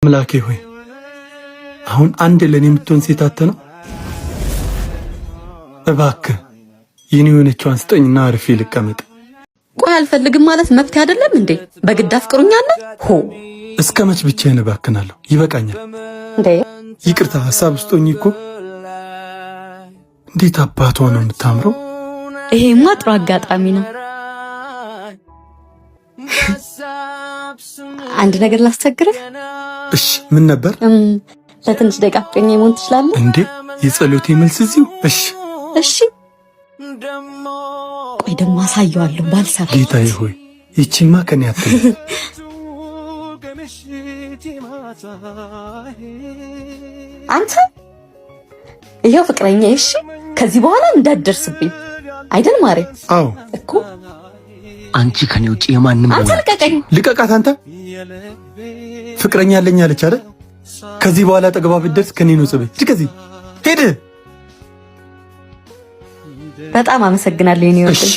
አምላኬ ሆይ አሁን አንድ ለኔ የምትሆን ሴት አጥተህ ነው። እባክህ የኔ የሆነችዋን ስጠኝና አርፌ ልቀመጥ። ቆይ አልፈልግም ማለት መብት አይደለም እንዴ? በግድ አፍቅሩኛለህ? ሆ እስከ መች ብቻዬን እባክናለሁ? ይበቃኛል። እንዴ ይቅርታ ሐሳብ ውስጥ ሆኜ እኮ። እንዴት አባቷ ነው የምታምረው። ይሄማ ጥሩ አጋጣሚ ነው። አንድ ነገር ላስቸግርህ። እሺ ምን ነበር? ለትንሽ ደቂቃ ፍቅረኛ መሆን ትችላለህ እንዴ? የጸሎቴ መልስ እዚሁ። እሺ እሺ። ቆይ ደግሞ አሳየዋለሁ ባልሰራ። ጌታዬ ሆይ ይቺማ ከኔ አትለይ። አንተ ይሄው ፍቅረኛ። እሺ ከዚህ በኋላ እንዳትደርስብኝ አይደል ማሬ? አዎ እኮ አንቺ ከኔ ውጪ የማንም አንተ ልቀቀኝ። ልቀቃት። አንተ ፍቅረኛ አለኝ አለች አይደል? ከዚህ በኋላ አጠገቧ ብትደርስ ከኔ ነው ጽቤ። ከዚህ ሄድ። በጣም አመሰግናለሁ። እሺ